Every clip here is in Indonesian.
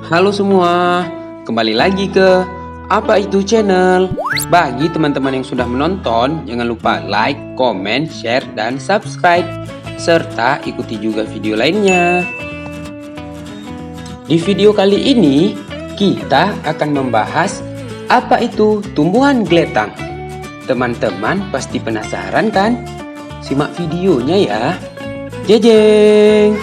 Halo semua, kembali lagi ke Apa Itu Channel. Bagi teman-teman yang sudah menonton, jangan lupa like, comment, share, dan subscribe. Serta ikuti juga video lainnya. Di video kali ini, kita akan membahas apa itu tumbuhan geletang. Teman-teman pasti penasaran kan? Simak videonya ya. Jejeng!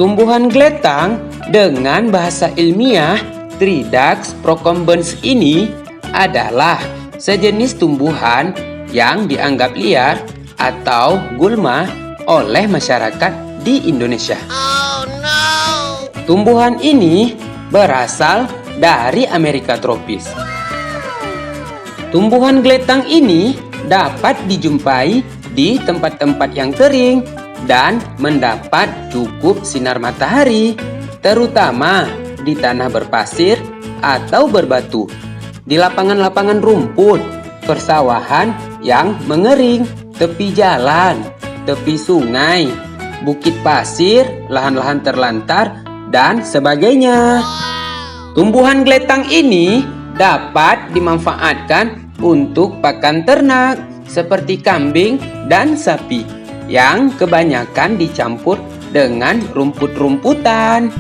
Tumbuhan geletang dengan bahasa ilmiah Tridacea procumbens ini adalah sejenis tumbuhan yang dianggap liar atau gulma oleh masyarakat di Indonesia. Oh, no. Tumbuhan ini berasal dari Amerika tropis. Tumbuhan geletang ini dapat dijumpai di tempat-tempat yang kering dan mendapat cukup sinar matahari, terutama di tanah berpasir atau berbatu, di lapangan-lapangan rumput, persawahan yang mengering, tepi jalan, tepi sungai, bukit pasir, lahan-lahan terlantar, dan sebagainya. Tumbuhan geletang ini dapat dimanfaatkan untuk pakan ternak seperti kambing dan sapi, yang kebanyakan dicampur dengan rumput-rumputan.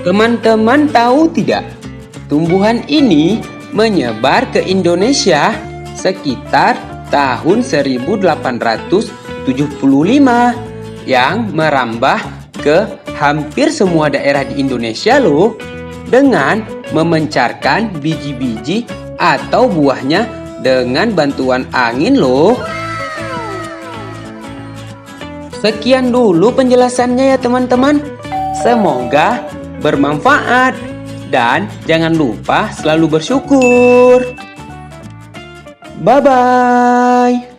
Teman-teman tahu tidak? Tumbuhan ini menyebar ke Indonesia sekitar tahun 1875 yang merambah ke hampir semua daerah di Indonesia loh, dengan memencarkan biji-biji atau buahnya dengan bantuan angin loh. Sekian dulu penjelasannya ya teman-teman. Semoga bermanfaat. Dan jangan lupa selalu bersyukur. Bye-bye.